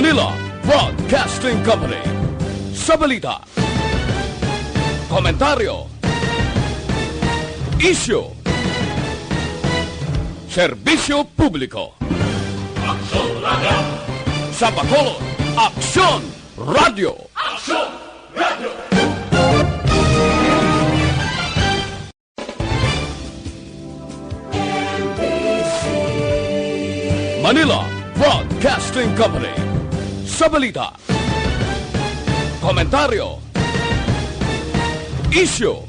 Manila Broadcasting Company. Sa balita, komentaryo, isyu, serbisyo publiko. Aksyon Radio! Sa Bacolod, Aksyon Radio! Aksyon Radio! Manila Broadcasting Company. Sa balita, komentaryo, isyu,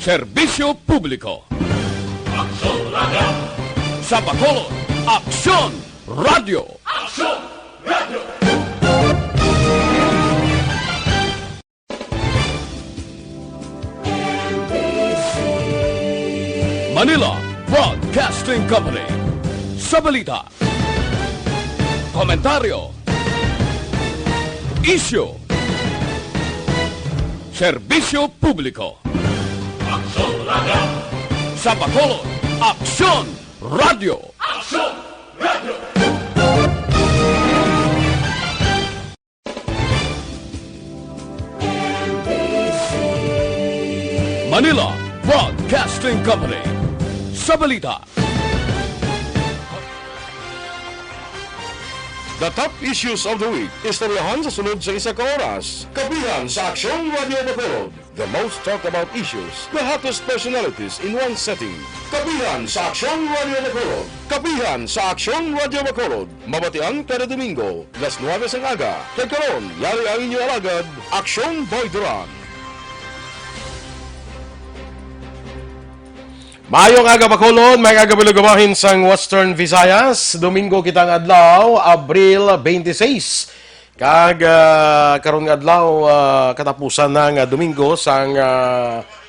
serbisyo publiko. Aksyon Radio! Sa Bacolod, Aksyon Radio! Aksyon Radio! Manila Broadcasting Company. Sa balita, komentaryo, isyu, serbisyo publiko. Aksyon Radio! Sa Bacolod, Aksyon Radio! Aksyon Radio! Manila Broadcasting Company. Sa balita, The top issues of the week. Istoryahan sa sunod sa isa ka oras. Kabihan sa Aksyon Radio Bacolod. The most talked about issues. The hottest personalities in one setting. Kabihan sa Aksyon Radio Bacolod. Kabihan sa Aksyon Radio Bacolod. Mabatian kada Domingo. Las 9 sang aga. Kay karon, yari ang inyong alagad, Aksyon Boy Duran. Mayong aga Bacolod, may agabilugabahin sang Western Visayas. Domingo kitang adlaw, Abril 26. Kag karon nga adlaw katapusan ng Domingo sang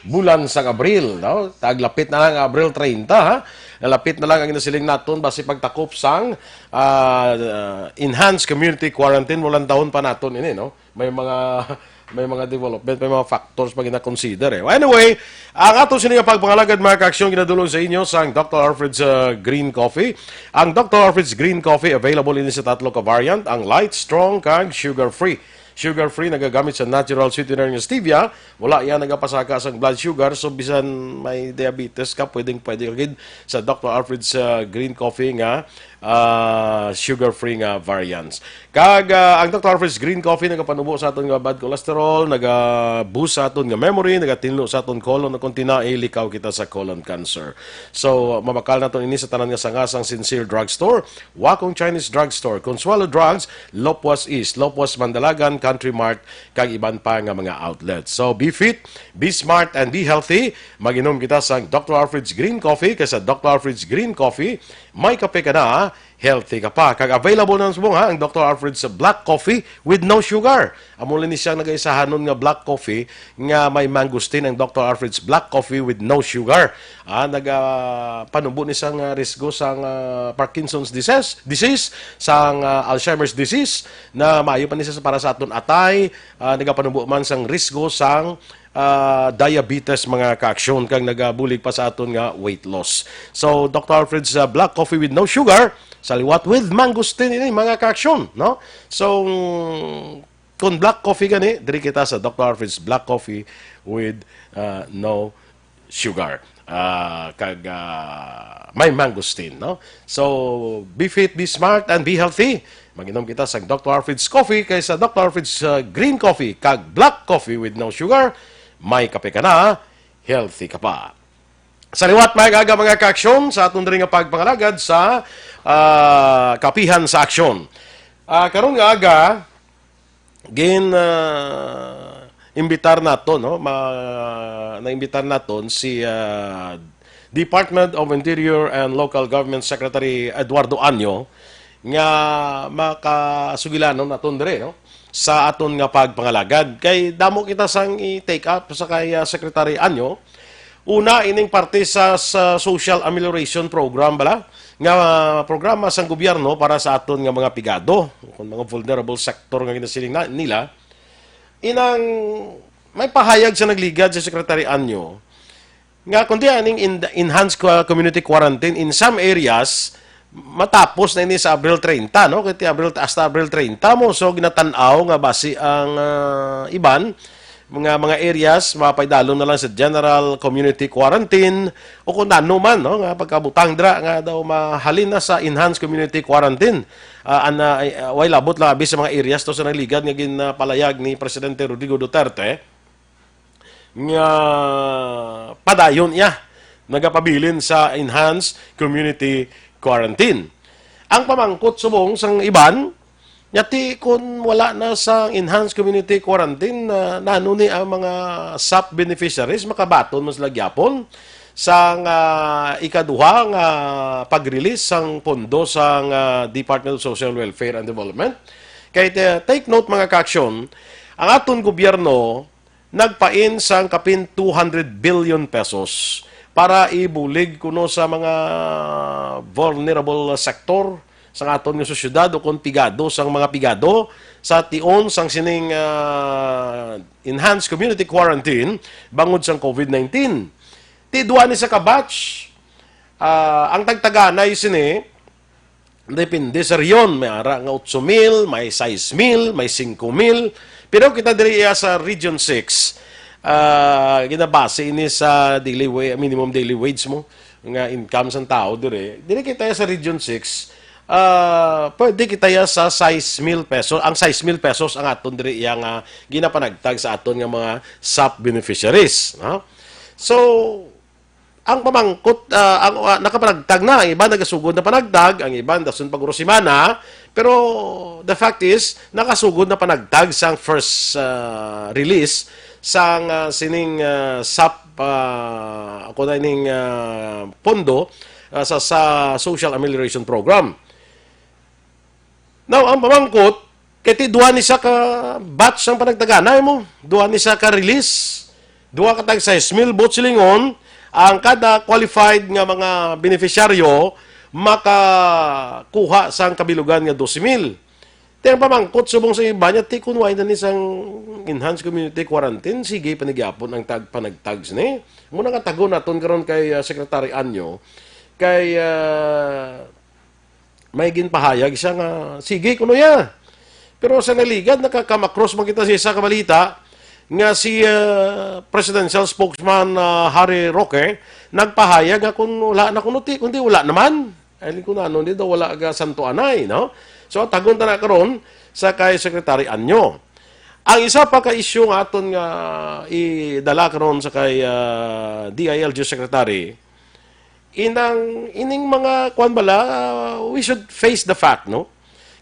bulan sang Abril, no? Taglapit na lang Abril 30, ha. Nalapit na lang ang inasiling naton basi pagtakop sang enhanced community quarantine walang taon pa naton ini, no? May mga development, may mga factors pa gina-consider. Anyway, ang ato sininga pagpangalagad mga kaaksyon ginadulong sa inyo sa Dr. Alfred's Green Coffee. Ang Dr. Alfred's Green Coffee available ini sa tatlo ka variant, ang light, strong, kag sugar-free. Sugar-free, nagagamit sa natural sweetener ng stevia. Wala yan nagapasaka sa blood sugar. So, bisan may diabetes ka, pwede agad sa Dr. Alfred's Green Coffee nga sugar-free nga variants. Kag ang Dr. Alfred's Green Coffee nagapanubo sa aton nga bad cholesterol, naga-boost sa aton nga memory, nagatinlo sa aton colon na kung tinailikaw kita sa colon cancer. So, mabakal naton ini sa tanan nga sangasang Sincere Drugstore, Wakong Chinese Drugstore, Consuelo Drugs, Lopwas East, Lopwas Mandalagan, Country Mart, kag iban pa nga mga outlets. So, be fit, be smart, and be healthy. Mag-inom kita sa Dr. Alfred's Green Coffee kasi Dr. Alfred's Green Coffee, may kape ka na, healthy ka pa. Kag available na subong ha, ang Dr. Alfred's Black Coffee with no sugar. Amulin ni siyang nag-aisahanon nga black coffee nga may mangustin ang Dr. Alfred's Black Coffee with no sugar. Panubo ni siyang risgo sang Parkinson's disease, sang Alzheimer's disease na maayo pa ni siya para sa aton atay, nagapanubo man sang risgo sang diabetes mga kaaksyon kang nagabulig pa sa aton nga weight loss. So Dr. Alfred's Black Coffee with no sugar, saliwat with mangustin ini mga kaaksyon, no? So kung black coffee gani, diri kita sa Dr. Alfred's Black Coffee with no sugar. May mangustin, no? So be fit, be smart, and be healthy. Mag-inom kita sa Dr. Alfred's Coffee kaysa Dr. Alfred's Green Coffee kag Black Coffee with no sugar. May kape ka na, healthy ka pa. Sa liwat mga kaaksyon sa atong diri nga pagpangalagad sa kapihan sa aksyon. Karon nga aga imbitar naton, no? Na-imbitar naton si Department of Interior and Local Government Secretary Eduardo Anyo nga makasugilanon naton dire, no? Sa aton nga pagpangalagad. Kay damo kita sang i-take up sa kay Secretary Anyo. Una, ining parte sa Social Amelioration Program bala, nga programa sang gobyerno para sa aton nga mga pigado, kung mga vulnerable sector nga ginasiling nila. Inang may pahayag sa nagligad sa Secretary Anyo nga kundi aning enhanced community quarantine in some areas matapos na ini sa Abril 30, no? Kaya hasta Abril 30 mo. So, ginatanaw nga basi ang iban, mga areas, mapaidalon na lang sa general community quarantine o kung ano man, no? Nga pagkabutang dra, nga daw mahalin na sa enhanced community quarantine. Way labot lang abis sa mga areas to sa naligad nga ginapalayag ni Presidente Rodrigo Duterte nga padayon niya nagapabilin sa enhanced community quarantine. Ang pamangkot subong sang iban, yati kung wala na sa enhanced community quarantine, nano ni ang mga SAP beneficiaries makabaton mas lagyapon sang ikaduha nga pag-release sang pondo sang Department of Social Welfare and Development. Kaya take note mga kaaksyon, ang aton gobyerno nagpain sang kapin 200 billion pesos para ibulig kuno sa mga vulnerable sector sa aton nga sosyedad o kung pigado sang mga pigado sa tion sang sining enhanced community quarantine bangod sang COVID-19. Ti duwa ni sa kabatch, ang tagtaganay sini depende sa riyon, may ara nga 8,000, may 6,000, may 5,000. Pero kita diri sa Region 6, ginabase ini sa minimum daily wage mo nga income sang tao dire kita sa Region 6 pwede kita sa 6,000 pesos. Ang 6,000 pesos ang aton dire yang ginapanagtag sa aton nga mga SAP beneficiaries, no? So ang pamangkot ang nakapanagtag na, ang iba nagasugod na panagtag, ang iba dason paguro semana, pero the fact is nakasugod na panagtag sang first release sang sining SAP ako na ining pondo sa Social Amelioration Program. Now, ang pamangkot, kaya duha ni sa ka batch ang panagtaganay mo, duha ni sa ka release, duha ka tag 6,000 bots silingon, ang kada qualified nga mga beneficiaryo makakuha sang kabilugan nga 12,000. Tiyang pamangkot subong sa iba niya, ti kunway na ni sang enhanced community quarantine, sige panigyapon ang panagtags ni. Muna nga tago naton karon kay Secretary Anyo, kay may ginpahayag siya nga, sige kuno ya. Pero sa naligad, nakakamakros man kita sa isa kabalita, nga si presidential spokesman Harry Roque, nagpahayag nga kung wala na kunuti, kundi wala naman. Ay kung ano, hindi daw wala ka santo anay, no? So, tagon na karon sa kay Secretary Anyo. Ang isa pa ka-issue nga aton nga idala karon sa kay DILG Secretary, ining mga kwan bala, we should face the fact, no?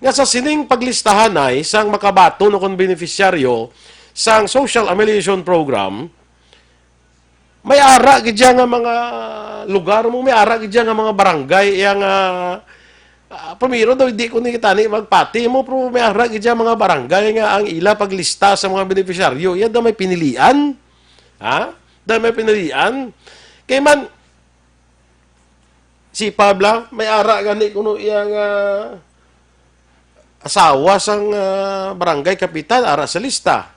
Nga sa sining paglistahan ay sang makabato no kung beneficiaryo sang Social Amelioration Program, may ara gidya nga mga lugar mo, may ara gidya nga mga barangay yang pamiro daw hindi ko ni kitani magpati mo, pero may ara gidya mga barangay nga ang ila paglista sa mga beneficiaryo, yan daw may pinilian. Ha? Daw may pinilian. Kay man si Pabla, may ara gani kuno iyang asawa sang barangay kapitan, ara sa lista.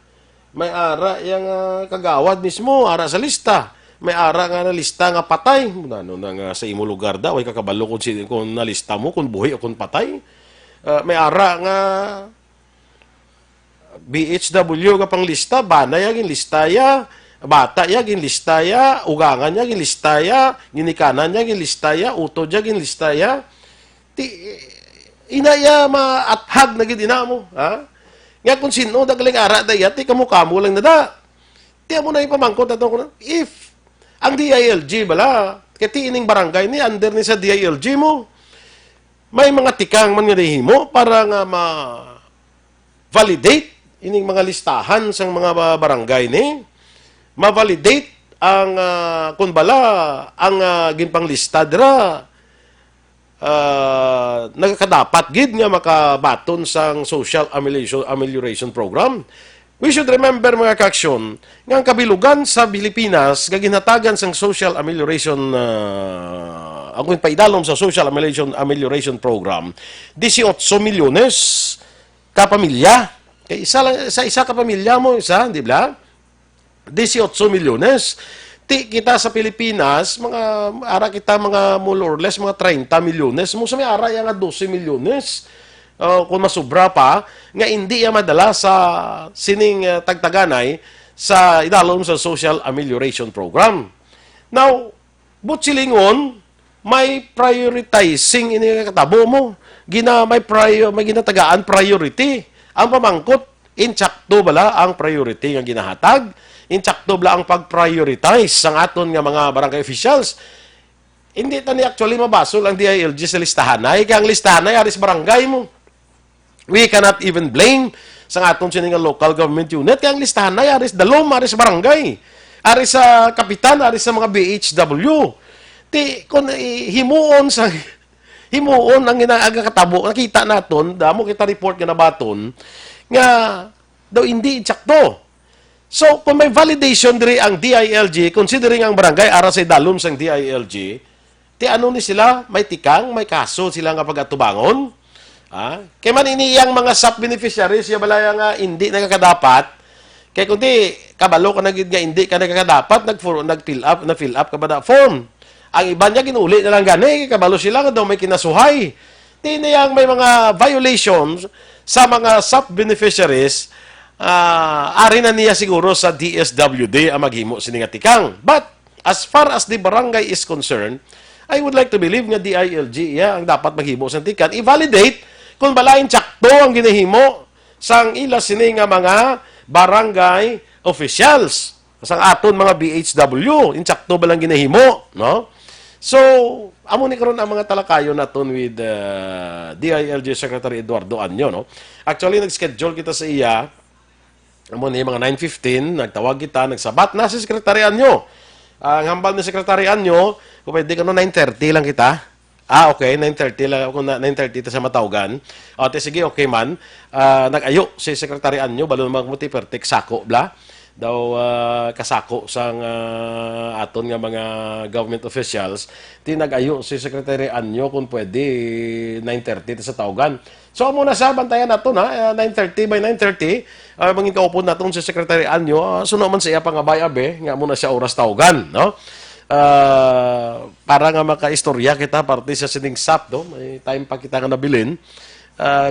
May ara yang kagawad mismo, ara sa lista. May ara nga na lista nga patay. Ano na nga sa imo lugar daw, ay kakabalo kung nalista mo, kung buhi o kung patay. May ara nga BHW ka pang lista, banay aging listaya, bata ya gin listaya, ugangan niya gin listaya, ginikanan niya gin listaya, uto niya gin listaya. Inaya maathag na gid ina mo, ha? Nga kung sino dagaling ara dayat, kamukamo lang na da. Tiya mo na ipamangkot ato ko, if ang DILG bala, kati ining barangay ni under ni sa DILG mo, may mga tikang man nga mo para nga ma-validate ining mga listahan sang mga barangay ni, ma-validate ang kun bala ang ginpanglista dira nagkadapat gid nga makabaton sang Social Amelioration Program. We should remember mga kaaksyon nga ang kabilugan sa Pilipinas nga ginhatagan sang Social Amelioration ang paidalom sa Social Amelioration Program 18 milyones ka pamilya. Kay isa ka pamilya mo, isa, di ba? 18 milyones. Ti kita sa Pilipinas, ara kita mga more or less, mga 30 milyones. Mo sa may ara nga 12 milyones. Kung masubra pa, nga hindi yan madala sa sining tagtaganay sa idalom sa Social Amelioration Program. Now, butsilingon, may prioritizing ini katabo mo. May ginatagaan priority. Ang pamangkot, intsakto bala ang priority nga ginahatag. Intsakto bala ang pag-prioritize sa aton nga mga barangay officials. Hindi tani actually mabasol ang DILG sa listahanay. Kaya ang listahanay, aris barangay mo. We cannot even blame sa aton sininga local government unit. Kaya ang listahanay, aris dalom, aris barangay. Aris sa kapitan, aris sa mga BHW. Kung himuon ang ginaaga katabo, nakita naton, damo kita report nga nabaton, nga daw hindi insakto. So, kung may validation diri ang DILG, considering ang barangay ara sa dalom sang DILG, ano ni sila, may tikang, may kaso sila nga pag-atubangon. Kaya man iniyang mga SAP beneficiaries, yung balaya nga hindi nakakadapat, kaya kundi kabalo ka nagid nga hindi ka nakakadapat, nag-fill up ka ba na form. Ang iba niya ginuli na lang gani, kabalo sila nga daw may kinasuhay. Tiniyang may mga violations sa mga SAP beneficiaries, ari na niya siguro sa DSWD ang maghimo sininga tikang. But, as far as the barangay is concerned, I would like to believe nga DILG ang dapat maghimo sa tikan. I-validate kung balain tsakto ang ginahimo sang ila sininga mga barangay officials. Sang aton mga BHW, insakto ba lang ginahimo, no? So, amo ni karon ang mga talakayon naton with DILG Secretary Eduardo Anyo, no? Actually, nag-schedule kita sa iya. Amo ni mga 9:15, nagtawag kita, nagsabat na si Secretary Anyo. Ang hambal ni Secretary Anyo, kung pwede ka no 9:30 lang kita. Okay, 9:30 lang ako na 9:30 sa matawgan. Sige, okay man. Nag-ayo si Secretary Anyo balon magmuti pertek sako bla. Daw kasako sang aton nga mga government officials. Nag-ayo si Secretary Anyo kung pwede 9:30 sa tawgan. So muna sa bantayan nato na 9:30 by 9:30 mangin kaupon naton si Secretary Anyo suno man siya pangabay-abe nga muna siya oras tawgan, no? Para nga makaistorya kita parte sa sining SAP, no? May time pa kita nga nabilin.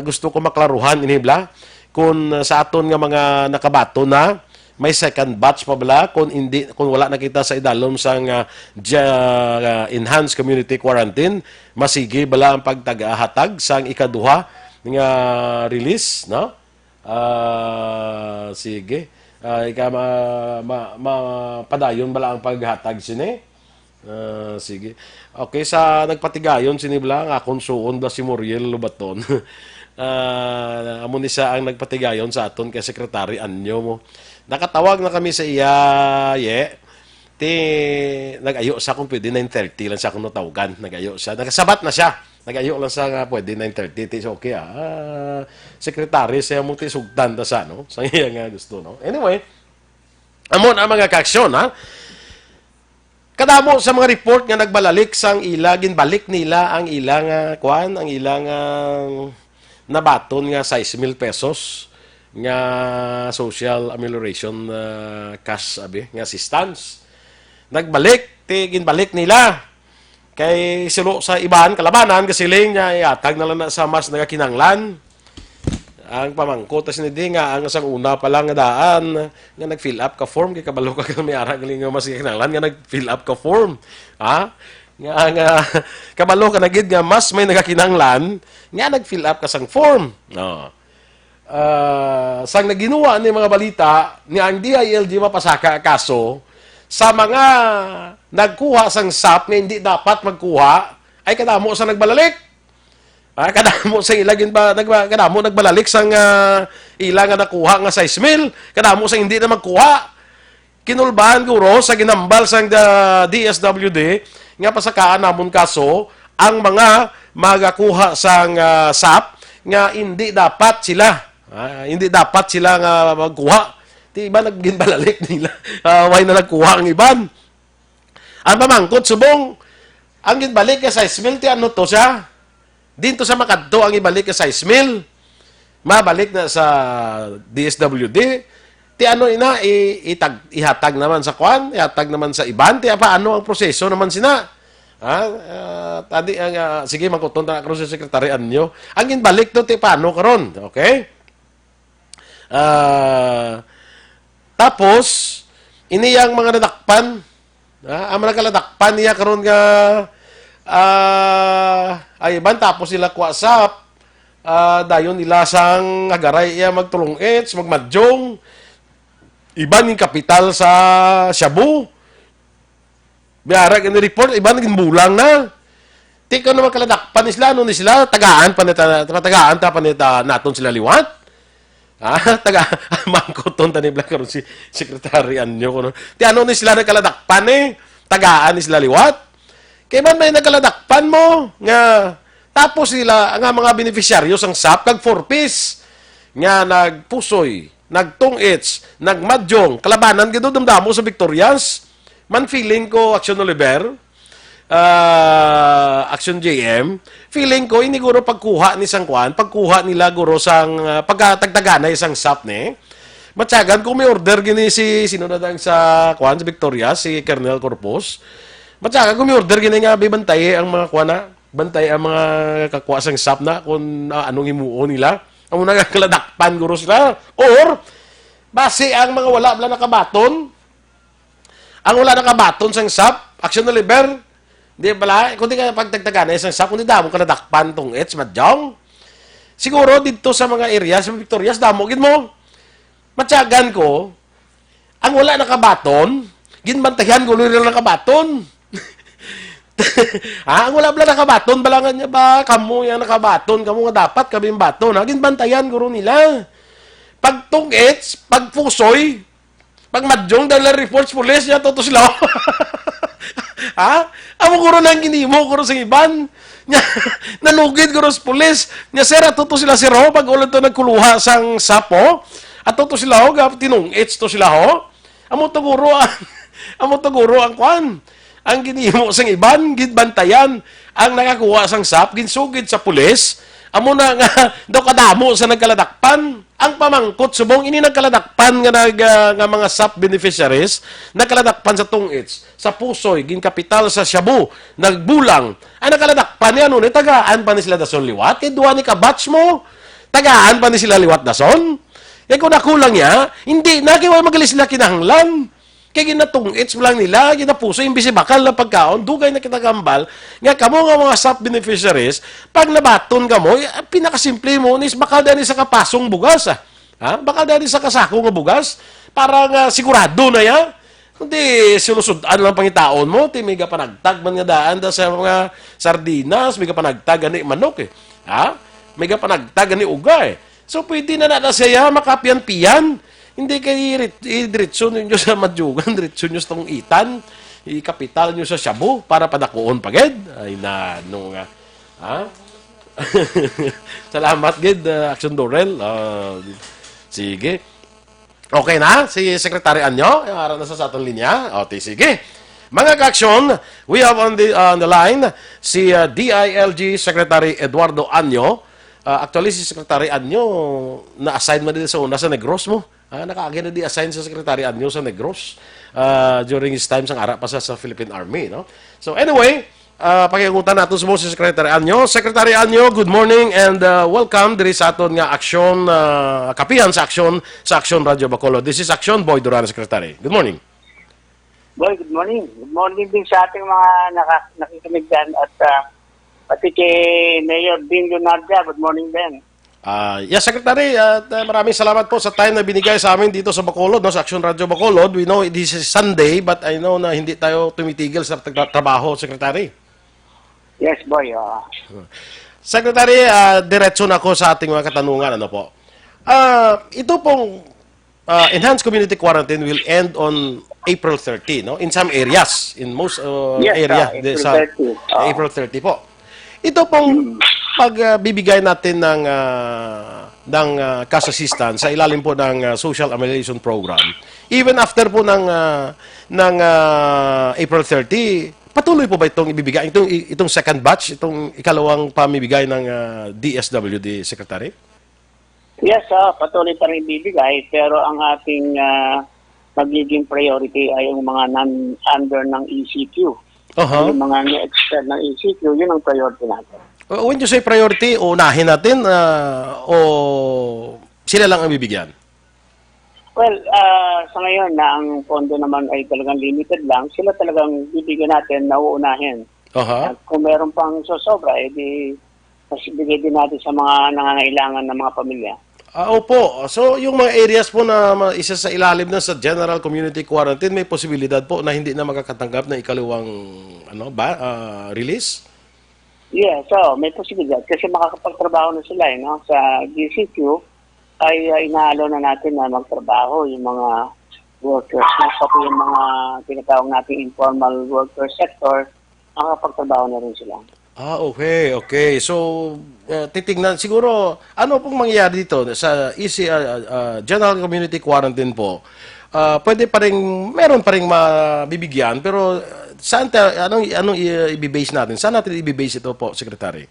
Gusto ko maklaruhan inibla kung sa aton nga mga nakabato na may second batch pa bala kung wala na kita sa idalom sang enhanced community quarantine, masigi bala ang pagtagahatag sang ikaduha nga release, no? Sige. Padayon bala ang paghatag sini. Sige. Okay, sa nagpatigayon sini bala nga akong suon da si Muriel Lubaton. Amo ni siya ang nagpatigayon sa aton kay Secretary Anyo mo. Nakatawag na kami sa iya, nag-ayo siya kung pwede 9:30 lang siya kung natawagan. Nag-ayo siya. Nakasabat na siya. Nag-ayo lang siya nga pwede 9:30. So, okay, Secretary, siya mong tisugdan na siya, no? Sa iya nga gusto, no? Anyway, amon ang mga kaaksyon, ha? Kadamo sa mga report nga nagbalalik sang ila, ginbalik nila ang ilang ang ilang nabaton nga 6,000 pesos nga social amelioration cash nga assistance. Nagbalik, ginbalik nila. Kay silo sa iban, kalabanan, kasiling niya, iatag na lang na sa mas nagakinanglan. Ang pamangkot, tas hindi nga, ang isang una pa lang nga daan, nga nag-fill up ka form, kay kabalo ka may ara galing nga mas nagakinanglan, nga nag-fill up ka form. Nga, kabalo ka nagid nga mas may nagakinanglan, nga nag-fill up ka sang form. No. Sang naginuwa ni mga balita ni ang DILG mapasaka kaso sa mga nagkuha sang SAP nga hindi dapat magkuha ay kadamo sa nagbalalik. Kadamo sa ilagin ba kadamo nagbalalik sang ila nga nakuha nga 6,000, kadamo sa hindi na magkuha. Kinulbahan guro sa ginambal sang DSWD nga pasakaan namon kaso ang mga magakuha sang SAP nga hindi dapat sila hindi dapat sila nga magkuha. Di ba nagginbalalik nila? Why na nagkuha ang iban? Ang pamangkot, subong, ang ginbalik ka 6,000, ano to siya? Dito sa makadto ang ibalik ka 6,000. Mabalik na sa DSWD. Ti ano ina, ihatag naman sa kwan, ihatag naman sa iban, ti paano ang proseso naman sina? Sige, magkutunta na karon sa sekretarian nyo. Ang inbalik to, ti paano karon, okay? Tapos, iniyang mga nadakpan, ang mga kaladakpan niya karon nga, ay iban, tapos sila kuwasap, dayon nila sang agaray iya magtulong ets, magmadjong, iban yung kapital sa Shabu. Biyara ni report, iban naging bulang na. Tiko naman kaladakpan sila, ano ni sila, tagaan pa nita naton sila liwat. Mangkoton tani bla karon si sekretarian nyo kuno. Ti ano ni sila nagkaladakpan tagaan ni sila liwat. Kay man may nagkaladakpan mo nga tapos sila nga mga beneficiaryo sang SAP kag 4-piece nga nagpusoy, nagtungits, nagmadjong, kalabanan gid dumdamo sa Victorias. Man feeling ko Action Oliver, Action JM, feeling ko ini guro pagkuha ni Sangkuan, pagkuha nila guro sang pagkatagtagana isang SAP ni. Matyagan kung may order gini si sino na dang sa kuan sa Victorias, si Colonel Corpus. Matyagan kung may order gini nga bibantay ang mga kuan na, bantay ang mga kakuha sang SAP na kung anong himuo nila. Ang mga kaladakpan guro sila. Or, base ang mga wala nakabaton, ang wala nakabaton sang SAP, Action Oliver, di bala, kung di ka pagtagtagan isang SAP, kung di damo ka nadakpan tong ets, madjong. Siguro, dito sa mga area, sa Victorias, damo, gin mo. Matyagan ko, ang wala nakabaton, ginbantayan ko rin nakabaton. Ang wala nakabaton, balangan niya ba, kamu yung nakabaton, kamu nga dapat, kami yung baton, ginbantayan ko rin nila. Pag tong ets, pag pusoy, pag madjong dahil reports police niya, toto sila. Amo kuro nang ginimo, kuro sa iban. Nanugid kuro sa police. Nya sir, toto sila sir ho, pag ulit to nagkuluha sang sapo, at toto sila ho, tinungits to sila ho. Amo to guro ang kwan. Ang ginimo sang iban, ginbantayan, ang nakakuha sang sap, ginsugid sa pulis, amo na nga, daw kadamo sa nagkaladakpan. Ang pamangkot subong ini nagkaladakpan nga mga SAP beneficiaries nagkaladakpan sa tungits sa pusoy gin kapital sa Shabu nagbulang ang nagkaladakpan niya ni tagaan pa ni sila dason liwat kay duwa ni kabatch mo tagaan pa ni sila liwat dason kay kung nakulang niya hindi na kay magalis sila kinahanglan kay ginatungits lang nila ginapuso imbis bakal na pagkaon dugay na kitagambal nga kamo nga mga SAP beneficiaries pag nabaton kamo pinakasimple mo is bakal dani sa kapasong bugas bakal dani sa kasako nga bugas para nga sigurado na ya kundi sinusudan lang pangitaon mo ti may panagtag man nga daan da sa mga sardinas may panagtag ani manok may panagtag ani uga so pwede na siya makapian-pian. Hindi kayo diretso nyo sa madjugan, diretso nyo sa tong itan, ikapital nyo sa Shabu para padakuon pagid. Ay na, ano nga. Salamat, gid, Action Dorel. Sige. Okay na, si Secretary Anyo, yung na sa atong linya. O, sige. Mga ka-action, we have on the line si DILG Secretary Eduardo Anyo. Actually, si Secretary Anyo, na-assign mo din sa una sa Negros mo. Nakaagin na di-assign sa Secretary Anyo sa Negros during his time sang ara pa sa Philippine Army. No? So anyway, pakiagutan natin sa si Secretary Anyo. Secretary Anyo, good morning and welcome diri sa aton nga aksyon, kapihan sa aksyon Radio Bacolod. This is Action, Boy Duran, Secretary. Good morning. Boy, good morning. Good morning din sa ating mga nakikinig dyan at pati kay Mayor Dean Leonardia. Good morning, Ben. Yes, Secretary, at maraming salamat po sa time na binigay sa amin dito sa Bacolod, no, sa Action Radio Bacolod. We know this is Sunday, but I know na hindi tayo tumitigil sa trabaho, Secretary. Yes, boy. Secretary, diretso na ako sa ating mga katanungan. Ano po? Ito pong enhanced community quarantine will end on April 30, no? In some areas, in most area, April 30 po. Ito pong pagbibigay natin ng cash assistance sa ilalim po ng Social Amelioration Program. Even after po ng April 30, patuloy po ba itong ibibigay? Itong second batch, itong ikalawang pamibigay ng DSWD, Secretary? Yes, patuloy pa rin bibigay, pero ang ating magiging priority ay yung mga non-under ng ECQ. Aha. Yung mga ni-extend ng ECQ, yun ang priority natin. When you say priority, unahin natin o sila lang ang bibigyan? Well, sa ngayon na ang pondo naman ay talagang limited lang, sila talagang bibigyan natin na uunahin. Aha. At kung meron pang sosobra, edi mas bigay din natin sa mga nangangailangan ng mga pamilya. Opo. So, yung mga areas po na isa sa ilalim na sa general community quarantine, may posibilidad po na hindi na makakatanggap ng ikalawang release? Yeah, so may posibilidad kasi makakapagtrabaho na sila no? Sa GCQ ay inaalo na natin na magtrabaho yung mga workers. Pati yung mga tinatawag nating informal worker sector, makakapagtrabaho na rin sila. Okay. So, titignan, siguro, ano pong mangyayari dito sa General Community Quarantine po? Pwede pa rin, meron pa rin mabibigyan, pero anong i-base natin? Saan natin i-base ito po, Secretary?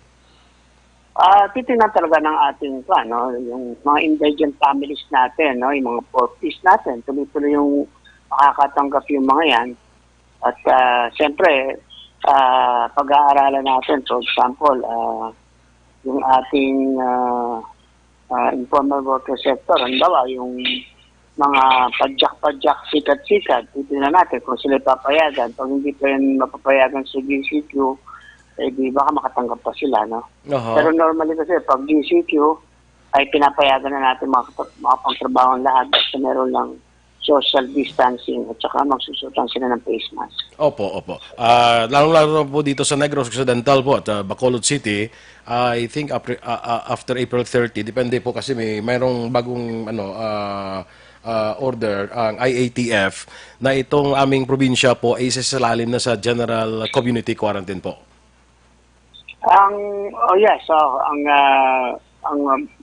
Titingnan talaga ng ating plan, no? Yung mga indigent families natin, no? Yung mga poor piece natin, tuloy-tuloy yung makakatanggap yung mga yan. At siyempre, pag-aaralan natin, for example, yung ating informal worker sector, halimbawa yung mga padyak-padyak, sikat-sikat, titignan natin kung sila papayagan. Pag hindi pa yun mapapayagan sa GCQ, eh di baka makatanggap pa sila, no? Aha. Pero normally kasi pag GCQ, ay pinapayagan na natin makapagtrabaho ang lahat basta meron lang social distancing at saka magsusutan sila ng face mask. Opo. Lalo po dito sa Negros Occidental po at Bacolod City, I think after April 30, depende po kasi mayroong bagong order ang IATF na itong aming probinsya po ay isasalalim na sa General Community Quarantine po. Ang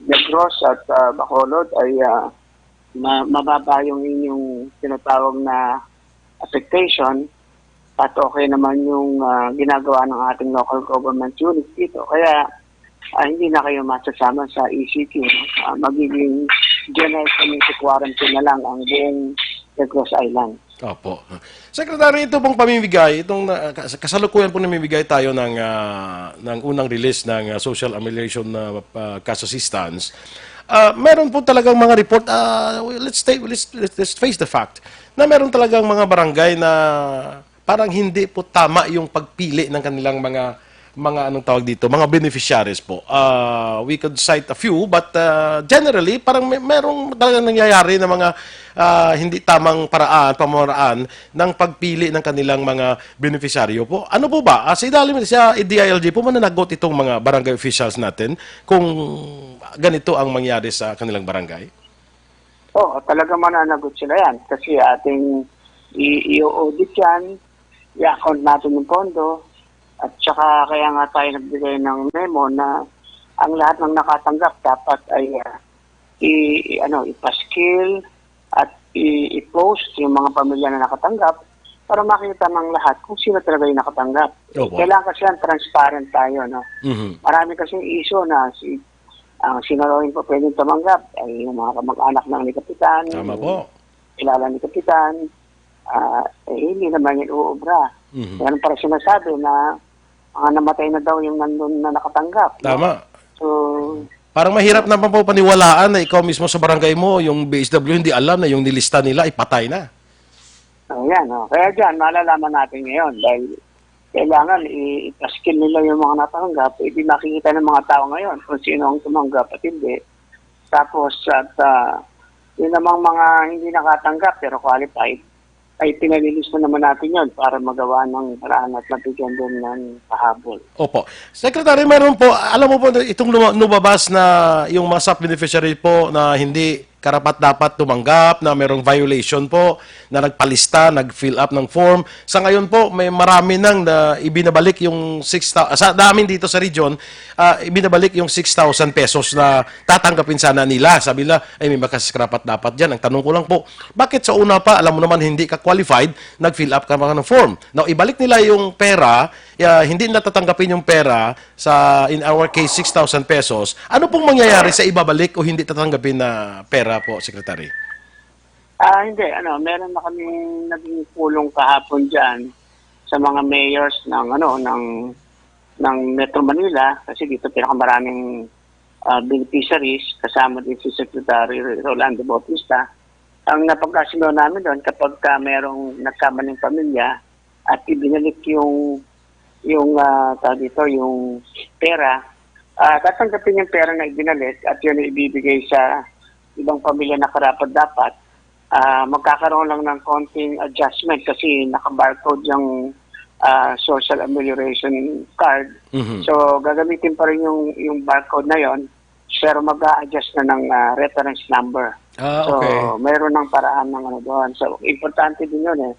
Negros at Bacolod ay mababa yung inyong tinatawag na affectation at okay naman yung ginagawa ng ating local government unit dito. Kaya hindi na kayo masasama sa ECQ. Magiging general community quarantine na lang ang buong Negros Island. Opo. Secretary, ito pong pamimigay, kasalukuyan po namimigay tayo ng unang release ng Social Amelioration Cash Assistance. Meron po talagang mga report, let's face the fact, na meron talagang mga barangay na parang hindi po tama yung pagpili ng kanilang mga anong tawag dito, mga beneficiaries po. We could cite a few, but generally, parang merong talagang nangyayari na mga hindi tamang pamaraan ng pagpili ng kanilang mga beneficiaryo po. Ano po ba? Sa DILG po, mananagot itong mga barangay officials natin kung ganito ang mangyari sa kanilang barangay? Talaga mananagot sila yan kasi ating i-audit yan, i-account natin yung pondo. At saka kaya nga tayo nagbigay ng memo na ang lahat ng nakatanggap dapat ay ipaskill at i-post yung mga pamilya na nakatanggap para makita ng lahat kung sino talaga yung nakatanggap. Opo. Kailangan kasi yan, transparent tayo. No? Mhm. Marami kasing issue na sino rin po pwedeng tumanggap ay yung mga kamag-anak ng ni Kapitan. Tama po. Kilala ni Kapitan. Hindi naman yung uubra. Mhm. Yan para sinasabi na namatay na daw yung nandun na nakatanggap. Tama. So, Parang mahirap na po paniwalaan na ikaw mismo sa barangay mo, yung BSW hindi alam na yung nilista nila ay patay na. ayan. Kaya dyan, malalaman natin ngayon dahil kailangan ipaskill nila yung mga natanggap. Hindi makikita ng mga tao ngayon kung sino ang tumanggap at hindi. Tapos, yun namang mga hindi nakatanggap pero qualified, ay pinalilis na naman natin yun para magawa ng paraan at mabigyan doon ng pahabol. Opo. Secretary, meron po, alam mo po itong lumabas na yung mga SAP beneficiary po na hindi karapat-dapat tumanggap, na merong violation po, na nagpalista, nag-fill up ng form. Sa ngayon po, may marami nang na ibinabalik yung 6,000, sa namin dito sa region, ibinabalik yung 6,000 pesos na tatanggapin sana nila. Sabi nila, ay may karapat-dapat dyan. Ang tanong ko lang po, bakit sa una pa, alam mo naman hindi ka qualified, nag-fill up ka ng form? Now, ibalik nila yung pera, hindi natatanggapin yung pera sa, in our case, 6,000 pesos. Ano pong mangyayari sa ibabalik o hindi tatanggapin na pera po, Secretary? Hindi, meron na kami naging pulong kahapon diyan sa mga mayors ng Metro Manila, kasi dito pinakamaraming beneficiaries, kasama din si Secretary Rolando Bautista. Ang napagkasundo namin doon, kapag merong nagkamaling pamilya at ibinalik yung pera, tatanggapin yung pera na ibinalik at yun ibibigay sa ibang pamilya na karapat-dapat. Magkakaroon lang ng konting adjustment kasi naka-barcode yung social amelioration card. Mhm. So, gagamitin pa rin yung barcode na yon, pero mag-a-adjust na ng reference number. Okay. So, mayroon ng paraan ng doon. So, importante din yun eh.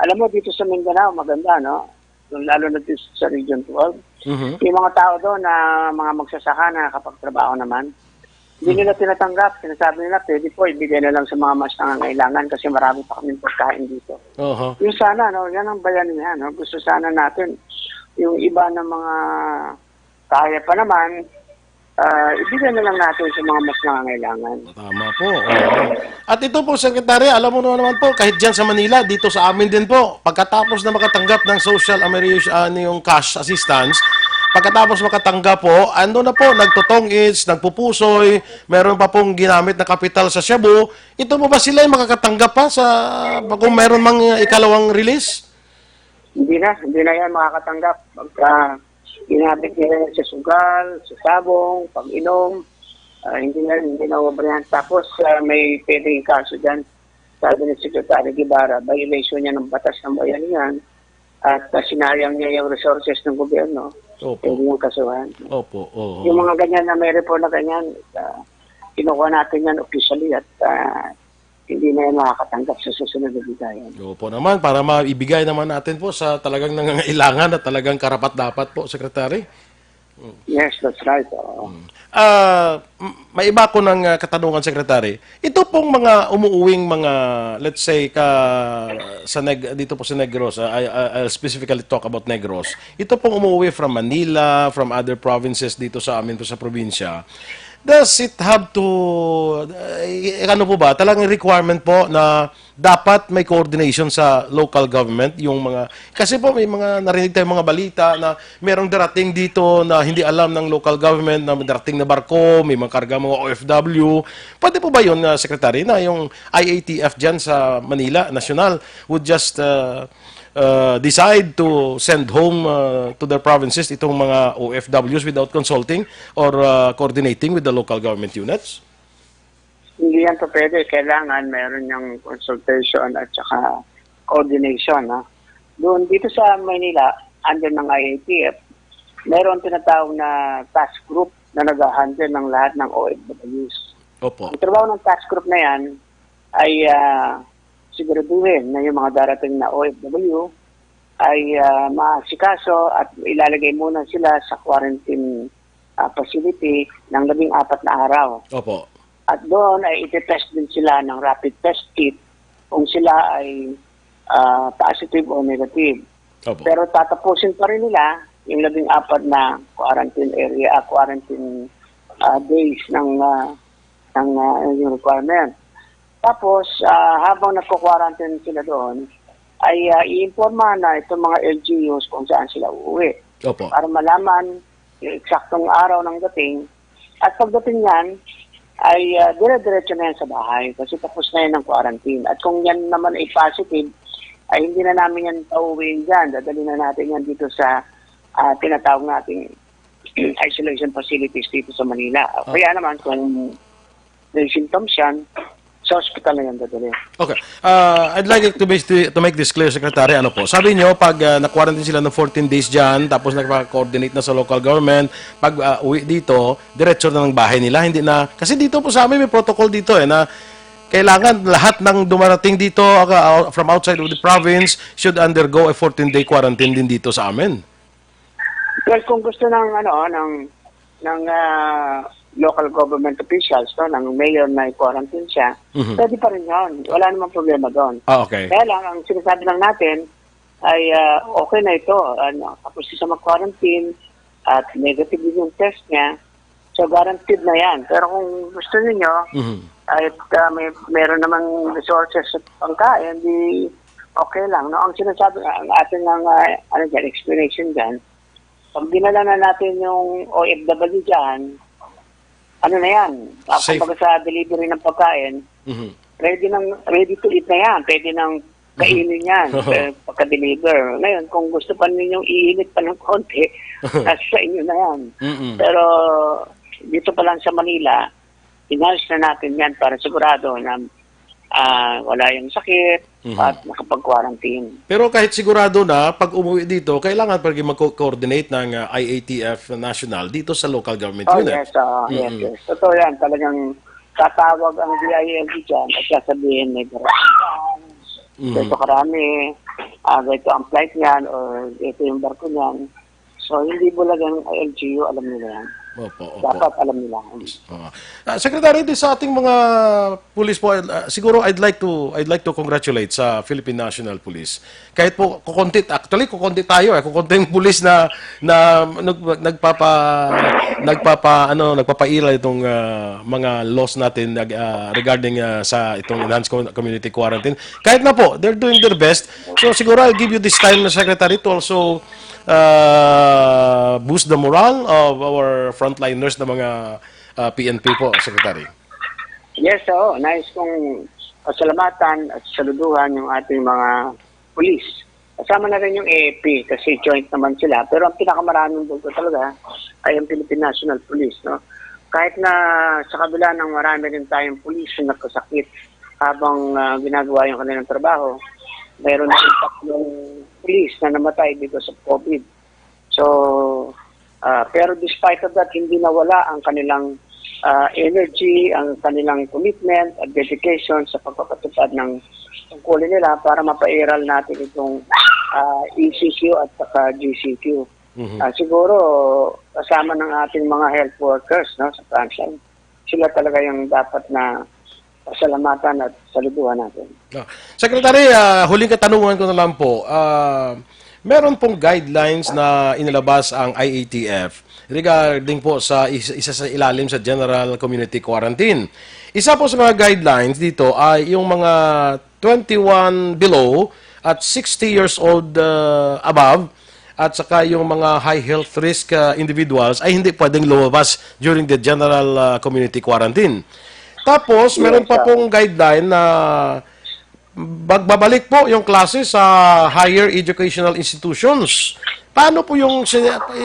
Alam mo, dito sa Mindanao, maganda, no? Lalo na dito sa Region 12. Mhm. Yung mga tao doon na mga magsasaka na nakakapagtrabaho naman, hindi nila tinatanggap. Sinasabi nila, pwede po, ibigay na lang sa mga mas nangangailangan kasi marami pa kaming pagkain dito. Oho. Yung sana, yan ang bayanihan. Gusto sana natin, yung iba ng mga kaya pa naman, ibigay na lang natin sa mga mas nangangailangan. Tama po. Oo. At ito po, Secretary, alam mo naman po, kahit dyan sa Manila, dito sa amin din po, pagkatapos na makatanggap ng social amelioration, yung cash assistance, pagkatapos makatanggap po, ando na po, nagtotongits, nagpupusoy, meron pa pong ginamit na kapital sa Cebu. Ito po ba sila yung makakatanggap pa kung meron mang ikalawang release? Hindi na yan makakatanggap. Pagka ginamit nila sa sugal, sa sabong, pag-inom, hindi na umabrihan. Tapos may pwedeng kaso dyan, sabi ni Secretary Guevara, violation niya ng batas ng bayanihan at sinayang niya yung resources ng gobyerno. Opo. Pwede yung kasuhan. Opo. Oo. Yung mga ganyan na may report na ganyan, kinukuha natin yan officially at hindi na yan makakatanggap sa susunod na bigayan. Opo naman, para maibigay naman natin po sa talagang nangangailangan at talagang karapat-dapat po, Secretary. Yes, that's right. May iba ko ng katanungan, Secretary. Ito pong mga umuuwing mga, let's say, dito po sa Negros, I'll specifically talk about Negros. Ito pong umuwi from Manila, from other provinces dito sa amin po sa probinsya. Does it have to, ano po ba, talagang requirement po na dapat may coordination sa local government, yung mga, kasi po may mga narinig tayong mga balita na merong darating dito na hindi alam ng local government, na darating na barko, may mga karga mga OFW. Pwede po ba yun, Secretary, na yung IATF dyan sa Manila, National, would just decide to send home to their provinces itong mga OFWs without consulting or coordinating with the local government units? Hindi yan to pwede. Kailangan meron yung consultation at saka coordination. Doon, dito sa Manila, under ng IATF, meron tinatawag na task group na nag-handle ng lahat ng OFWs. Opo. Ang trabaho ng task group na yan ay siguraduhin na yung mga darating na OFW ay maasikaso at ilalagay muna sila sa quarantine facility ng 14 na araw. Opo. At doon ay iti-test din sila ng rapid test kit kung sila ay positive o negative. Opo. Pero tatapusin pa rin nila yung 14 na quarantine area, quarantine days ng yung requirement. Tapos, habang nagko-quarantine sila doon, ay i-informa na itong mga LGUs kung saan sila uuwi. Opo. Para malaman yung eksaktong araw ng dating. At pagdating yan, ay dire-diretso na yan sa bahay kasi tapos na yan ng quarantine. At kung yan naman ay positive, ay hindi na namin yan pauwiin dyan. Dadali na natin yan dito sa tinatawag nating isolation facilities dito sa Manila. Kaya naman kung may symptoms yan, sa hospital na yan dadali. Okay. I'd like to make this clear, Secretary. Ano po? Sabi nyo, pag na-quarantine sila ng 14 days dyan, tapos nagpa-coordinate na sa local government, pag uwi dito, diretso na ng bahay nila. Hindi na, kasi dito po sa amin may protocol dito na kailangan lahat ng dumarating dito from outside of the province should undergo a 14-day quarantine din dito sa amin. Well, kung gusto ng local government officials, no, ng mayor na i-quarantine siya, pwede pa rin yun. Wala namang problema doon. Okay. Kaya lang, ang sinasabi lang natin ay okay na ito. Tapos siya mag-quarantine at negative din yung test niya, so guaranteed na yan. Pero kung gusto niyo at meron namang resources at pangkain, di okay lang. No? Ang sinasabi, ang ating explanation dyan, pag dinala na natin yung OFW dyan, ano na yan? Safe. Kapag sa delivery ng pagkain, ready to eat na yan. Pwede nang kainin yan pagka-deliver. Ngayon, kung gusto pa ninyong iinit pa ng konti, nasa sa inyo na yan. Pero dito pa lang sa Manila, inalis na natin yan para sigurado na wala yung sakit at nakapag-quarantine. Pero kahit sigurado na, pag umuwi dito, kailangan pa rin mag-coordinate ng IATF National dito sa local government unit. Yes. Totoo yan. Talagang tatawag ang DILG dyan at sasabihin may ito karami, ito ang flight niyan or ito yung barko niyan. So, hindi bulag ang LGU, alam nila yan. Opo. Dapat alam nila. Secretary, di sa ating mga police po, siguro I'd like to congratulate sa Philippine National Police. Kahit po kukunti tayo kukunti yung police na nagpapaila itong mga laws natin regarding sa itong enhanced community quarantine. Kahit na po, they're doing their best. So siguro I'll give you this time, Secretary, to also boost the morale of our frontliners na mga PNP po, Secretary. Yes, nice kong pasalamatan at saluduhan yung ating mga police. Kasama na rin yung AFP kasi joint naman sila. Pero ang pinakamaraming dito talaga ay ang Philippine National Police. No? Kahit na sa kabila ng marami rin tayong police na nagkasakit habang ginagawa yung kanilang trabaho, mayroon na yung police na namatay dito sa COVID. So, pero despite of that, hindi nawala ang kanilang energy, ang kanilang commitment at dedication sa pagpapatupad ng tungkulin nila para mapairal natin itong ECQ at saka GCQ. Siguro, kasama ng ating mga health workers no, sa frontline, sila talaga yung dapat na pasalamatan at saluduhan natin. Secretary, huling katanungan ko na lang po. Meron pong guidelines na inilabas ang IATF regarding po sa isa sa ilalim sa General Community Quarantine. Isa po sa mga guidelines dito ay yung mga 21 below at 60 years old above at saka yung mga high health risk individuals ay hindi pwedeng lumabas during the General Community Quarantine. Tapos, meron pa pong guideline na babalik po yung klase sa higher educational institutions. Paano po yung,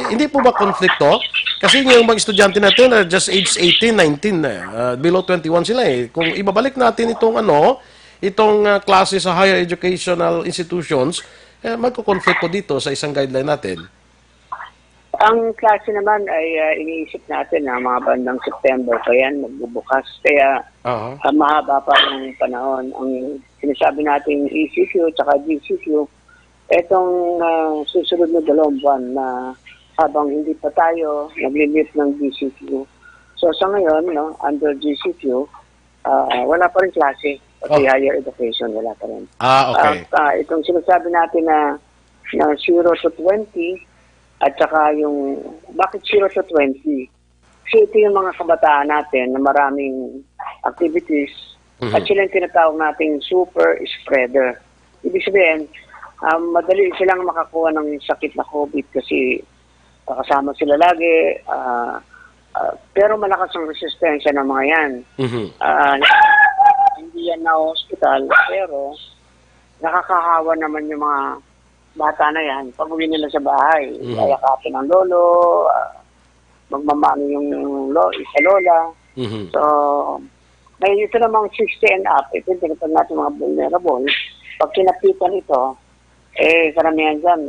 hindi po ba konflikto? Kasi yung mga estudyante natin are just age 18, 19, below 21 sila eh. Kung ibabalik natin itong klase sa higher educational institutions, magkukonflikto dito sa isang guideline natin. Ang klase naman ay iniisip natin na mga bandang September pa yan magbubukas. Kaya mahaba pa ang panahon. Ang sinasabi natin ECQ at GCQ, itong susunod na 2 buwan na habang hindi pa tayo nag-limit ng GCQ. So sa ngayon, no, under GCQ, wala pa rin klase. Kasi higher education, wala pa rin. Okay. Itong sinasabi natin na 0 to 20, at saka yung, bakit 0 to 20? Kasi ito yung mga kabataan natin na maraming activities at sila yung tinatawag nating super spreader. Ibig sabihin, madali silang makakuha ng sakit na COVID kasi kasama sila lagi, pero malakas ang resistensya ng mga yan. Hindi yan na hospital, pero nakakahawa naman yung mga bata na yan, pag uwi nila sa bahay, ayakapin ang lolo, magmamano yung sa lola. So, May ito namang 60 and up, ito yung tinatawag natin mga vulnerable. Pag kinapitan ito, karamihan dyan,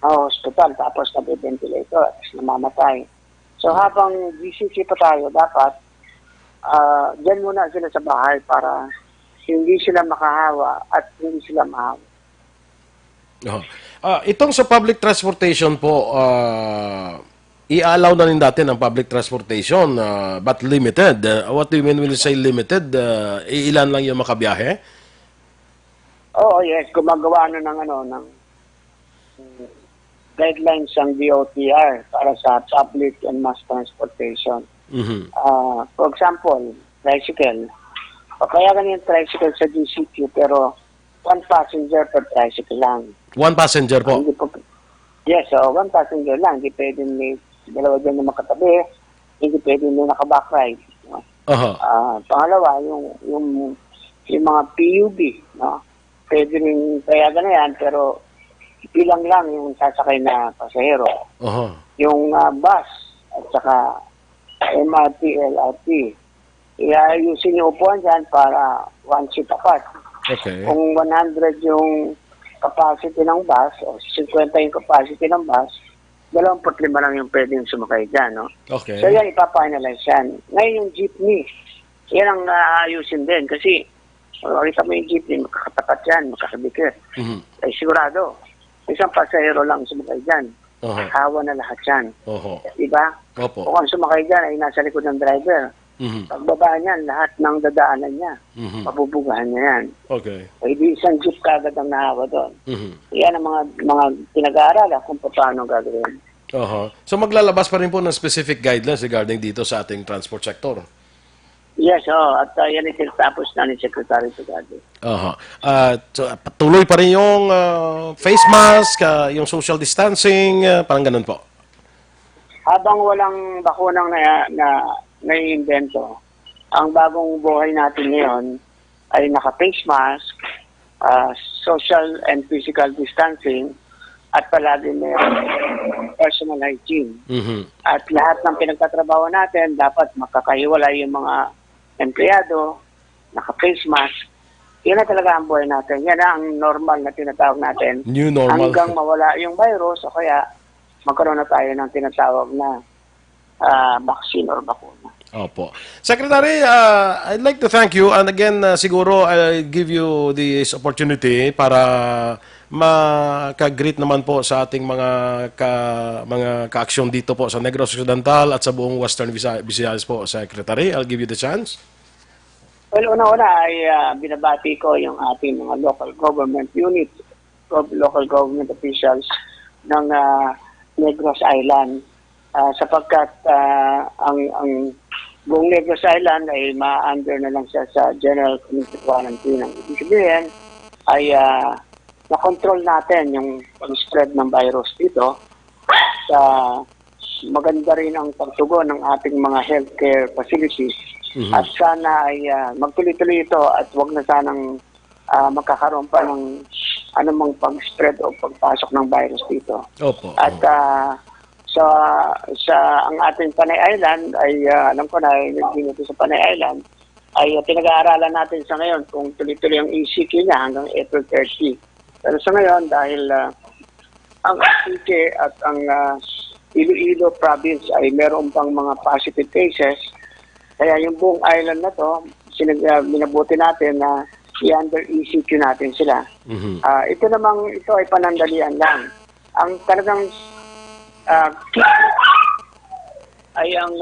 hospital, tapos nag-ventilator, tapos namamatay. So habang GCC pa tayo, dapat dyan muna sila sa bahay para hindi sila makahawa at hindi sila mahawa. Itong sa public transportation po, i-allow na rin natin ang public transportation, but limited. What do you mean when you say limited? Ilan lang yung makabiyahe? Oo, yes. Gumagawa na ng guidelines ang DOTR para sa public and mass transportation. Mhm. For example, tricycle. Papayagan yung tricycle sa GCQ pero one passenger per tricycle lang. One passenger po? Hindi po, yes, one passenger lang. Hindi pwede may dalawa dyan na makatabi. Hindi pwede may naka-backride. No? Pangalawa, yung mga PUB. No? Pwede rin payagan na yan pero ilang lang yung sasakay na pasahero. Yung bus at saka MRT, LRT. Iayusin yung upuan dyan para one seat apart. Okay. Kung 100 yung capacity ng bus o 50 yung capacity ng bus, 25 lang yung pwedeng sumakay dyan. No? Okay. So yan, ipapanalize yan. Ngayon yung jeepney, yan ang ayusin din kasi kita mo yung jeepney, makakatapat yan, makakabikit. Ay sigurado, isang pasahero lang sumakay dyan. Hawa na lahat yan. Diba? Opo. Kung ang sumakay dyan ay nasa likod ng driver, pagbaba niyan, lahat ng dadaanan niya, mabubugahan niya yan. Okay. O hindi isang jeep kagad ang nahawa doon. Yan ang mga pinag-aaralan kung paano gagawin. So maglalabas pa rin po ng specific guidelines regarding dito sa ating transport sector? Yes, at yan ay tinatapos na ni Secretary Tugado. So, tuloy pa rin yung face mask, yung social distancing, parang ganun po? Habang walang bakunang nai-invento, ang bagong buhay natin ngayon ay naka-face mask, social and physical distancing, at palagi mayroon personal hygiene. At lahat ng pinagtatrabaho natin, dapat makakahiwalay yung mga empleyado, naka-face mask. Yan na talaga ang buhay natin. Yan ang normal na tinatawag natin. New normal. Hanggang mawala yung virus o kaya magkaroon na tayo ng tinatawag na vaccine or bakuna. Opo. Secretary, I'd like to thank you. And again, siguro I'll give you this opportunity para maka-greet naman po sa ating mga ka-aksyon dito po sa Negros Occidental at sa buong Western Visayas po, Secretary. I'll give you the chance. Well, una-una ay binabati ko yung ating mga local government units, local government officials ng Negros Island sapagkat ang buong Negros Island ay ma-under na lang siya sa General Community Quarantine. Ang ibig sabihin ay na-control natin yung pag-spread ng virus dito. Maganda rin ang pagtugon ng ating mga healthcare facilities. At sana ay magtuloy-tuloy ito at wag na sanang magkakaroon pa ng anumang pag-spread o pagpasok ng virus dito. Opo. At sa ang ating Panay Island ay alam ko na dito sa Panay Island ay pinag-aaralan natin sa ngayon kung tuloy-tuloy ang ECQ niya hanggang April 30. Pero sa ngayon dahil ang ECQ at ang Iloilo province ay meron pang mga positive cases, kaya yung buong island na to minabuti natin na i-under ECQ natin sila. Ito ay panandalian lang. Ang talagang ay ang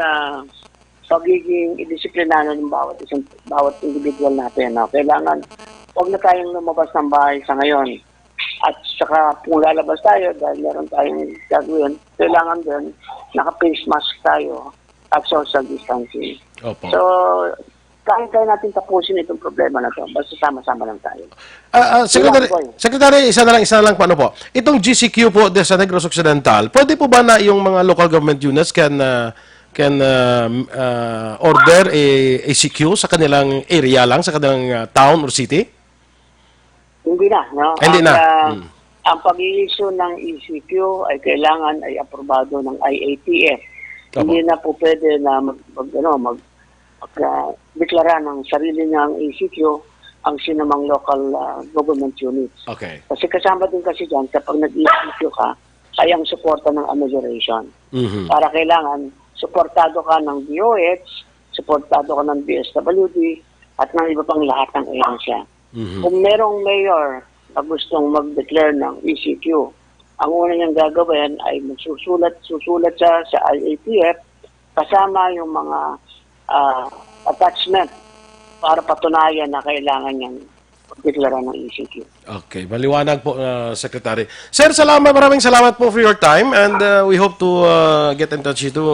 pagiging idisiplinado ng bawat individual natin. Kailangan huwag na tayong lumabas ng bahay sa ngayon. At saka kung lalabas tayo dahil meron tayong gagawin, kailangan din naka-face mask tayo at social distancing. Opo. So, kaya natin tapusin itong problema na ito. Basta sama-sama lang tayo. Secretary, isa na lang paano po. Itong GCQ po sa Negros Occidental, pwede po ba na yung mga local government units can order a CQ sa kanilang area lang, sa kanilang town or city? Hindi na. No? Hindi na. Ang pag-i-issue ng ECQ ay kailangan ay aprobado ng IATF. Hindi na po pwede na deklara ng sarili niyang ECQ ang sinamang local government units. Okay. Kasi kasama din kasi dyan, kapag nag-ECQ ka, ay ang suporta ng amelioration. Mhm. Para kailangan, suportado ka ng DOH, suportado ka ng DSWD, at ng iba pang lahat ng ahensya. Kung merong mayor na gustong mag-declare ng ECQ, ang una niyang gagawin ay susulat siya sa IATF kasama yung mga attachment para patunayan na kailangan niyang deklara ng ECQ. Okay, maliwanag po, Secretary. Sir, maraming salamat po for your time and we hope to get in touch with you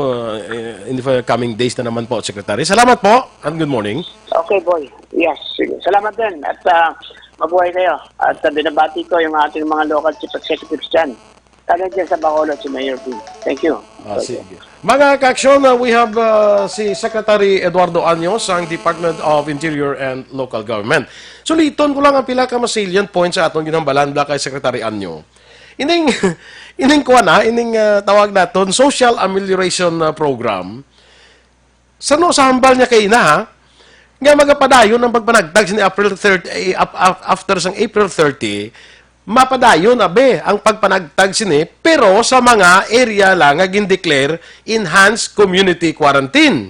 in the coming days na naman po, Secretary. Salamat po and good morning. Okay, boy. Yes, sige. Salamat din. At mabuhay kayo. At binabati ko yung ating mga local chief executives dyan. Kaya dyan sa Bacolod, si Mayor B. Thank you. Sige. Mga kaaksyon, we have si Secretary Eduardo Anyos, ang Department of Interior and Local Government. Suliton ko lang ang pila ka salient points sa atong ginambalan kay Secretary Anyo. Ining tawag naton Social Amelioration Program. Sa hambal niya kay ina, ha? Nga magapadayon ang pagpanagtag ni April 30, after sang April 30, mapadayon ang pagpanagtag sini, pero sa mga area lang nga gindeclare enhanced community quarantine.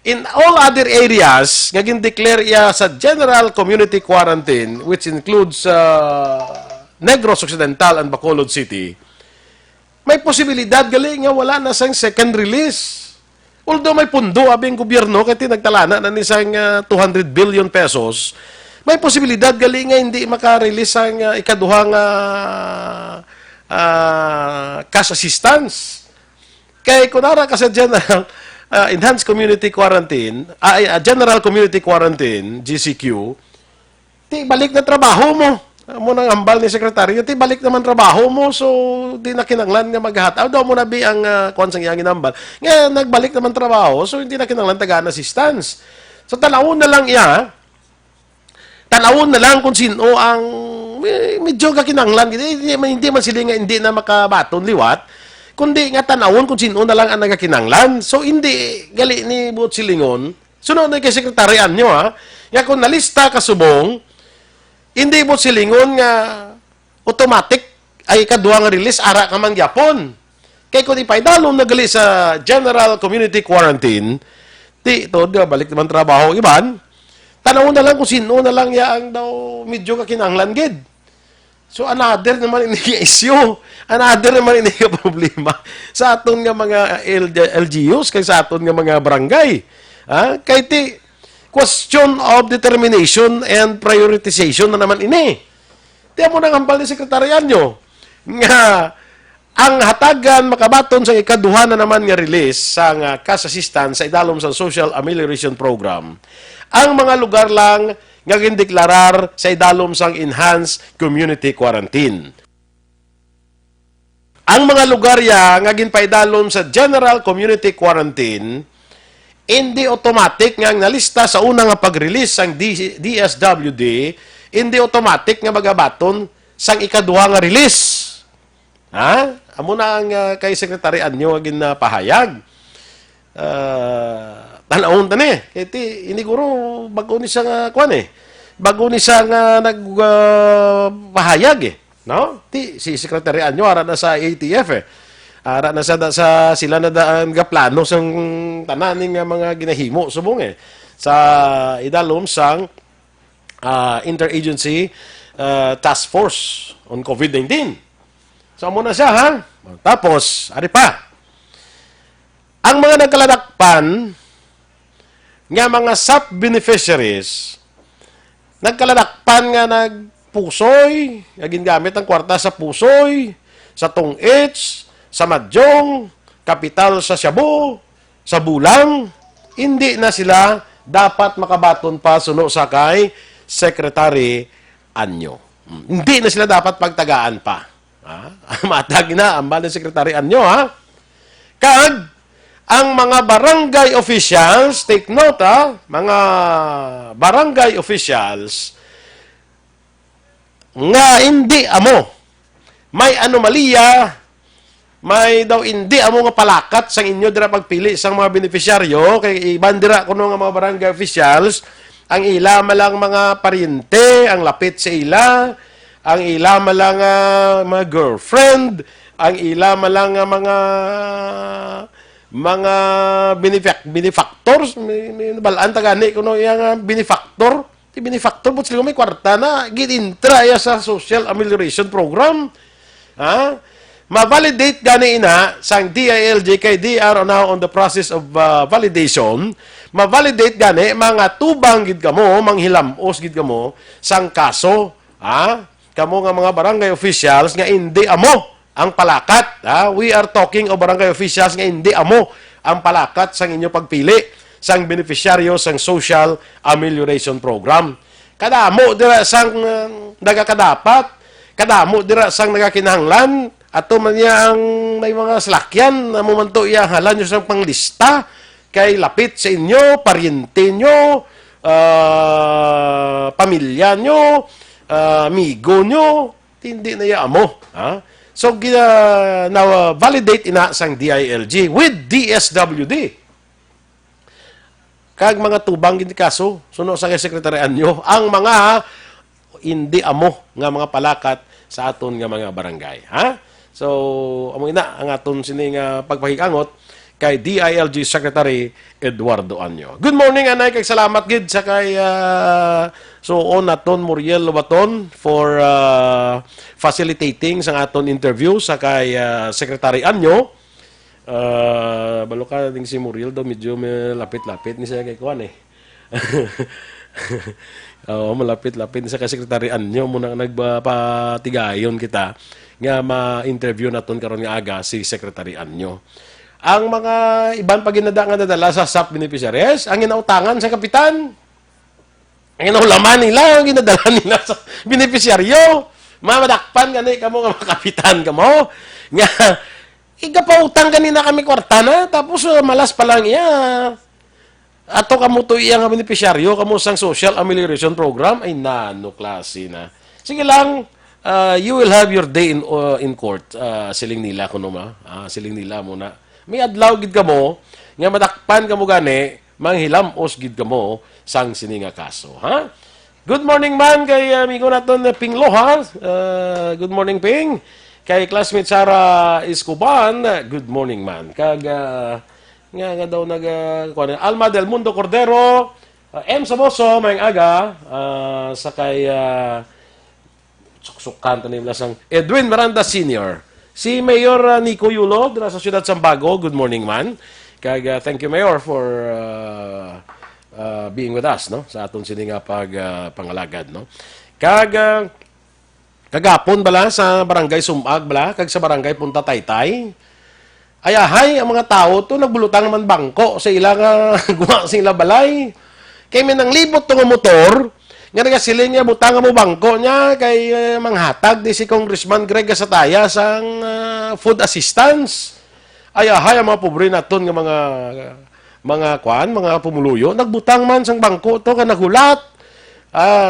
In all other areas nga gindeclare sa general community quarantine, which includes Negros Occidental and Bacolod City, may posibilidad gali nga wala na sang second release. Although may pundo abing gobyerno kaya tinagtalana na nisang 200 billion pesos, may posibilidad gali nga hindi maka-release ang ikaduhang cash assistance. Kaya kunara ka sa general enhanced community quarantine, general community quarantine, GCQ, ti balik na trabaho mo. Mo nang ambal ni sekretaryo, ti balik naman trabaho mo, so di na kinanglan nga maghataw daw mo na bi ang konsang yang inambal. Nga nagbalik naman trabaho, so hindi na kinanglan tagaan assistance. So tanawon na lang tanawon na lang kung sino ang medyo kakinanglan, hindi man sila nga hindi na makabaton liwat, kundi nga tanawon kung sino na lang ang nagakinanglan. So hindi gali ni Buot Silingon, sunod na kay sekretaryan nyo nga kung nalista kasubong, hindi mo silingon nga automatic ay kaduang release ara ka man gyapon. Kay kung ipaidalom na gali sa general community quarantine, di ito balik naman trabaho iban. Tanaw na lang kung sino na lang yaang daw medyo kakinanglan gid. So another naman ini issue, another naman ini problema sa aton nga mga LGUs kay sa aton nga mga barangay. Kay ti question of determination and prioritization na naman ini. Tiyan mo nang hambal ni sekretaryan nyo nga ang hatagan makabaton sa ikaduha na naman nga release sa cash assistance sa idalom sa Social Amelioration Program. Ang mga lugar lang nga gindeklarar sa idalom sang enhanced community quarantine. Ang mga lugar nga ginpaidalom sa general community quarantine, hindi automatic nga nalista sa unang pag-release sang DSWD, hindi automatic nga magabaton sang ikaduha nga release. Amo na ang kay Secretary Anyo nga ginapahayag. Tanawon tani. Kiti ini guro bago ni siya nga bago ni siya nga nagpahayag no? Ti si Secretary Anyo ara na sa ATF ara na sa sila na daan ga plano sang tananing nga mga ginahimo subong sa idalom sang interagency task force on COVID-19. So amo na siya Tapos ari pa. Ang mga nagkaladakpan nga mga SAP beneficiaries nagkaladakpan nga nagpusoy, nga gingamit ang kwarta sa pusoy, sa tong-its, sa Madyong, kapital sa Shabu, sa Bulang, hindi na sila dapat makabaton pa suno sa kay Secretary Anyo. Hindi na sila dapat pagtagaan pa. Matag na ang bala Secretary Anyo, Kag, ang mga barangay officials, take note mga barangay officials nga hindi may anomalya may daw hindi amo nga palakat sang inyo dira pagpili sang mga beneficiaryo kay iban dira kuno nga mga barangay officials ang ila malang mga paryente ang lapit sa ila, ang ila malang mga girlfriend, ang ila malang mga benefactors, may balaan tagani kuno yang benefactor. Ti benefactor but sila may kwarta na ginintra ya sa social amelioration program. Ha? Ma-validate gani ina sang DILG kay they are now on the process of validation. Ma-validate gani mga tubang gid kamo, manghilamos gid kamo sang kaso, ha? Kamo nga mga barangay officials nga hindi amo ang palakat. Ha? We are talking of barangay officials nga hindi amo ang palakat sang inyo pagpili sang beneficiaryo sang social amelioration program. Kadamo dira sang nagakadapat, kadamo dira sang nagakinahanglan, ato man niya ang may mga salakyan na mumanto iya halan nyo sang panglista kay lapit sa inyo, paryente nyo, pamilya nyo, amigo nyo, hindi na iya amo. Ha? So, now, validate ina sang DILG with DSWD. Kag mga tubang gindi kaso, suno sa sekretaryan nyo, ang mga hindi amo nga mga palakat sa aton nga mga barangay. Ha? So, amo ina ang aton sini nga pagpahikangot kay DILG Secretary Eduardo Anyo. Good morning, anay, kay salamat gid sa kay on aton Muriel Lobaton for facilitating sa aton interview sa kay Secretary Anyo. Balo ka ding si Muriel daw medyo lapit-lapit ni siya kay kuan eh. Malapit-lapit sa kay Secretary Anyo muna nagpatigayon kita nga ma-interview naton karon nga aga si Secretary Anyo. Ang mga iban pag nga nadala sa SAP beneficiaries, ang inautangan sa kapitan, ang inaulaman nila, ang ginadala nila sa beneficiaryo, mamadakpan gani kamo nga mga kapitan kamo, nga igapautang kanina kami kwarta na, tapos malas pa lang iya. Ato kamo to iya nga beneficiaryo, kamo sang social amelioration program, ay nano klase na. Sige lang, you will have your day in court. Siling nila kuno siling nila muna. May adlaw gid kamo nga madakpan kamo gani manghilamos gid kamo sang sininga kaso, ha? Good morning man kay amigo naton Ping Loha. Good morning Ping. Kay classmate Sara Escoban, good morning man. Kag nga daw Alma del Mundo Cordero, M Samoso mayang aga sa kay suksukan tanim lasang Edwin Miranda Sr. Si Mayor Nico Yulo dira sa Siyudad Sambago, good morning man. Kag thank you Mayor for being with us no sa aton sini nga pangalagad no. Kag kagapon bala sa barangay Sumag bala kag sa barangay Punta Taytay. Ayahay ang mga tao to nagbulutang naman bangko sa ilang guwa sa ilang balay. Kay may nang libot tong motor nga nagasiling niya butang mo bangko niya kay manghatag ni si Congressman Greg Gasataya sang food assistance. Ayahay ang mga pobre naton nga mga pumuluyo nagbutang man sang bangko to ka nagulat.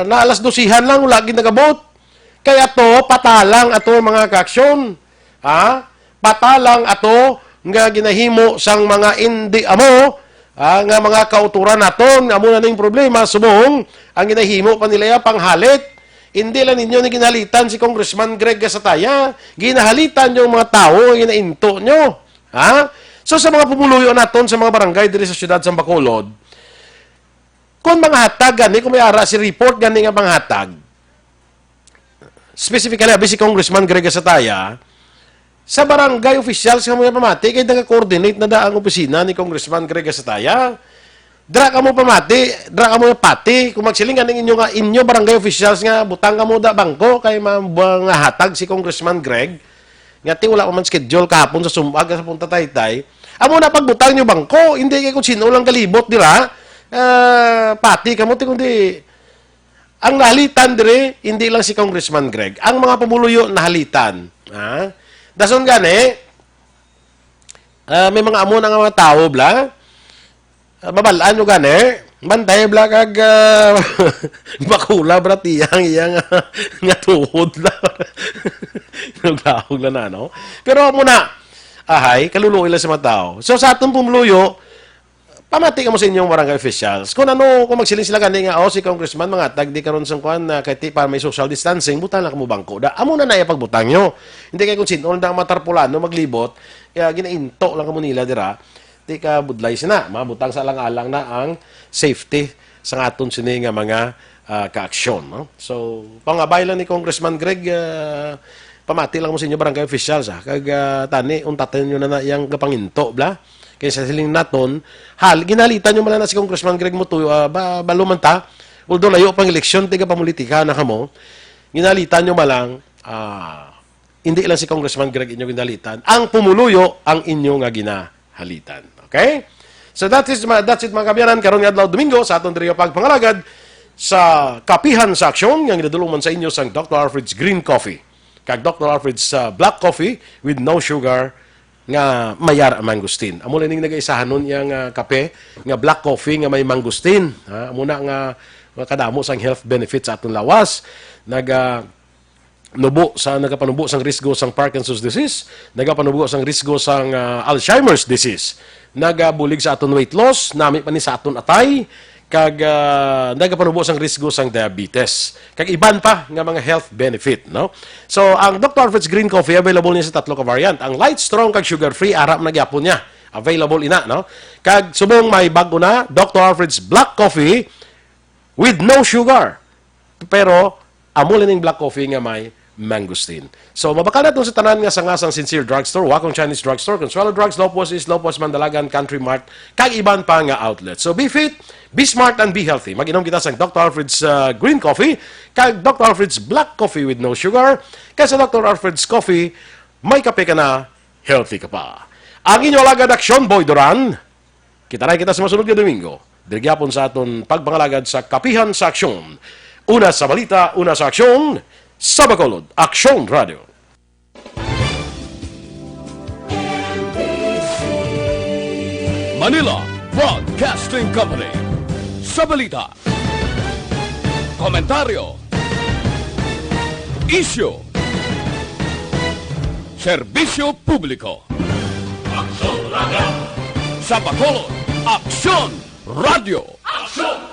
Na alas 12 lang wala gid nagabot. Kaya to patalang ato mga kaaksyon. Ha? Patalang ato nga ginahimo sang mga indi amo nga mga kauturan naton amo na ning problema subong ang ginahimo pa nila panghalit. Hindi lang ninyo ni ginahalitan si Congressman Greg Gasataya, ginahalitan yung mga tao ginainto nyo. Ha? So sa mga pumuluyo naton sa mga barangay diri sa siyudad sa Bacolod, kung mga hatag gani kung may ara si report gani nga panghatag, specifically abi si Congressman Greg Gasataya, sa barangay officials nga mga pamati, kaya nag-coordinate na daang opisina ni Congressman Greg Gasataya. Dra ka mo pamati, dra ka mo pati, kung magsilingan ng inyo barangay officials nga, butang ka mo da bangko, kay mga hatag si Congressman Greg, nga ti wala pa man schedule kahapon sa Sumag, sa Punta Taytay, amo na pagbutang nyo bangko, hindi kayo kung sino lang kalibot, dira, pati ka mo, kundi, ang nahalitan dire, hindi lang si Congressman Greg, ang mga pamuluyo nahalitan, ha? Dason gani, may mga amo na nga mga tao, bla, babalaan nyo gani, bantay, bla, kag, bakula, bra, tiyang, iyang, nga tuhod, la, naglahog na, no? Pero muna, ahay, kaluluoy lang sa mga tao. So sa atong pumuluyo, pamati ka mo sa inyong barangay officials. Kung kung magsiling sila gani nga, si congressman, mga tag, di karon sa kuan na kahit para may social distancing, butang lang mo bangko. Amo na naya pagbutang nyo. Hindi kayo kung sino, na matarpulano, maglibot, kaya ginainto lang ka mo nila, dira, di ka budlay sina. Mabutang sa alang-alang na ang safety sa aton sini nga mga ka-aksyon. No? So, pangabay lang ni Congressman Greg, pamati lang mo sa inyo barangay officials. Kag tani, untatan nyo na yung kapanginto, bla? Kaya sa siling naton, ginalitan nyo na si Congressman Greg Mutuyo, balumanta, although layo pang eleksyon, tiga pamulitika na kamo, ginalitan nyo malang, hindi lang si Congressman Greg inyo ginalitan, ang pumuluyo ang inyo nga ginahalitan. Okay? So that's it mga kabiyanan, karon nga adlaw Domingo sa atong diriyo pagpangalagad sa kapihan sa aksyon nga ginadulungan sa inyo sang Dr. Alfred's Green Coffee. Kag Dr. Alfred's Black Coffee with no sugar nga mayar ang mangustin. Amo lang ning nagaisahan nun yung kape nga black coffee nga may mangustin. Amo na nga kadamo sang health benefits sa atong lawas. Nagapanubo sang risgo sang Parkinson's disease, nagapanubo sang risgo sang Alzheimer's disease. Nagabulig sa aton weight loss, nami pa ni sa aton atay, kag nagapanubo sang risgo sang diabetes. Kag iban pa nga mga health benefit, no? So, ang Dr. Alfred's Green Coffee available niya sa tatlo ka variant. Ang light, strong kag sugar-free ara na gyapon niya. Available ina, no? Kag subong may bago na Dr. Alfred's Black Coffee with no sugar. Pero amo lang ning black coffee nga may mangustin. So, mabaka na sa tanan nga sa ngasang Sincere Drugstore, Wakong Chinese Drugstore, Consuelo Drugs, Lopos East, Lopos Mandalagan, Country Mart, kag iban pa nga outlet. So, be fit, be smart, and be healthy. Mag-inom kita sa Dr. Alfred's Green Coffee, kag Dr. Alfred's Black Coffee with no sugar, kaya sa Dr. Alfred's Coffee, may kape ka na, healthy ka pa. Ang inyo alagad aksyon, Boy Duran. Kita sa masunod na Domingo. Dirgyapon sa aton pagpangalagad sa kapihan sa aksyon. Una sa balita, una sa aksyon, sa Bacolod, Aksyon Radio. Manila Broadcasting Company. Sa balita, komentaryo, isyu, serbisyo publiko. Aksyon Radio! Sa Bacolod, Aksyon Radio. Aksyon